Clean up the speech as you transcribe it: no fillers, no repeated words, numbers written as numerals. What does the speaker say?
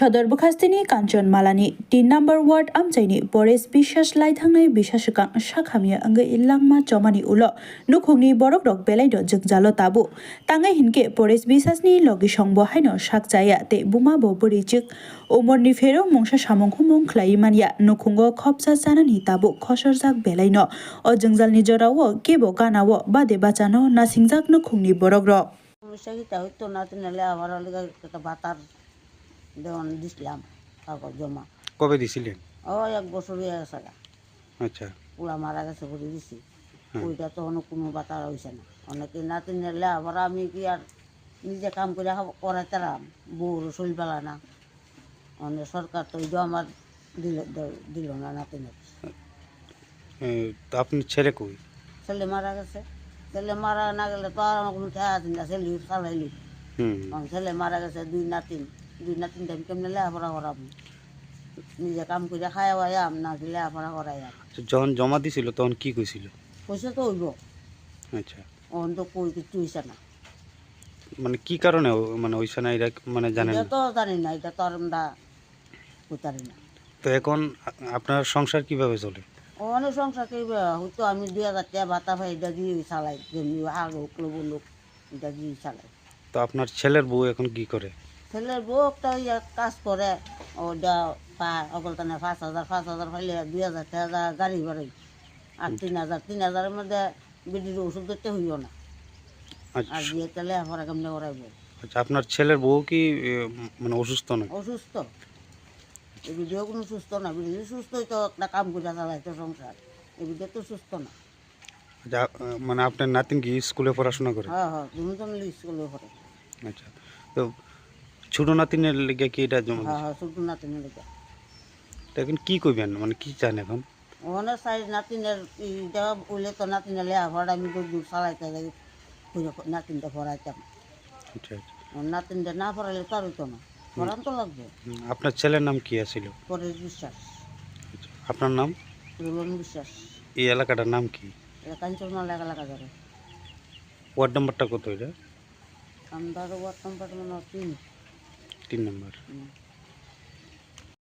সদর বখাস্তিনি কাঞ্চনমালানি 3 নম্বর ওয়ার্ড আমচাইনি পরেশ বিশ্বাস লাইথাंनाय बिसासुकां साखामिया अंगै इलांगमा चमानि उलो नुखुंनि बरक रक बेलाइनो जोंजालो ताबु तांगाय हिनके परेश बिसासनि लगे संबो हायनो साकजाया ते बुमा बबरिचिक उमरनि फेरो मंसा सामंखुमं ख्लाइमानिया नुखुंगो खबजा जानानि ताबु खसरजाक बेलाइनो अ जोंजालनि जरावो केबो गानावो बादे बाचानो नासिंजाक नुखुंनि बरक रक সমস্যা হইতো না তিনালে আমার একটা ভাতার দেওয়ান দিছিলাম কাগজ জমা। কবে দিছিলেন? ও 1 বছর হয়ে গেছে। আচ্ছা, পুরা মারা গেছে করে দিছি। ওইটা তখন কোনো বাতার হয়েছে না। অনেকে না তিনালে আবার আমি কি আর নিজে কাম করে করাইতাম, বউর শরীর পালা না। অনেক সরকার তো ওইটা আমার দিল না নাতিনের। তো আপনার ছেলে কই? ছেলে মারা গেছে। ছেলে মারা না গেলে তো আর আমার কোনো ঠেয়া আছে না, ছেলে চালাইলি। ছেলে মারা গেছে, দুই নাতিন আমি কেমনে লেখাপড়া করাবো? নিজে কাম করে খাওয়াইয়াম না কি লেখাপড়া করাইয়াম। যখন জমা দিছিল তখন কি কইছিল? পয়সা তো হইব, আচ্ছা, ওখান তো কই কিছু হইছে না। মানে কি কারণে মানে হইছে না এটা মানে জানেন এটা না? তো জানি না, এটা তো আর আমরা কইতারি না। তো এখন আপনার সংসার কিভাবে চলে? অনেক সংসার করবে হয়তো আমি 2000 টাকা ভাতা পাই, এটা দিয়ে চালাই। যেমনি আগে হোকলো বলুক, এটা দিয়ে চালাই। তো আপনার ছেলের বউ এখন কি করে? ছেলের বউ একটা কাজ করে, ওটা পায় অগলতানে 5,000 পাইলে 2000 টাকা গাড়ি বাড়াই, আর 3,000 মধ্যে বেডির ওষুধ দিতে হইও না। আর দিয়ে তেলে পরে কেমনে করাইব? আচ্ছা, আপনার ছেলের বউ কি মানে অসুস্থ না? অসুস্থ। এই ভিডিও কোনো সুস্থ না, ভিডিও সুস্থ হইতো একটা কাম করে চালাইতো সংসার। এই ভিডিও তো সুস্থ না। আচ্ছা, মানে আপনার নাতিন কি স্কুলে পড়াশোনা করে? হ্যাঁ হ্যাঁ, দুজন স্কুলে পড়ে। আচ্ছা, তো ছোট নাতিনের লেগে কি এটা জমা? হ্যাঁ হ্যাঁ, ছোট নাতিনের লেগে। এখন কি কইবেন, মানে কি চান এখন? ওখানে সাইড নাতিনের এটা বললে তো নাতিনের লেখাপড়া আমি দূর চালাইতে যাই, নাতিনটা পড়াইতাম। আচ্ছা, নাতিনটা না পড়াইলে তো আর হইতো না, পড়ান তো লাগবে। আপনার ছেলের নাম কি আছিল? পরেশ বিশ্বাস। আচ্ছা, আপনার নাম? রুলন বিশ্বাস। এই এলাকাটার নাম কি? এটা কাঞ্চনমালা এলাকা ধরে। ওয়ার্ড নাম্বারটা কত এটা? আমরা ওয়ার্ড নাম্বার 3 3 নম্বর।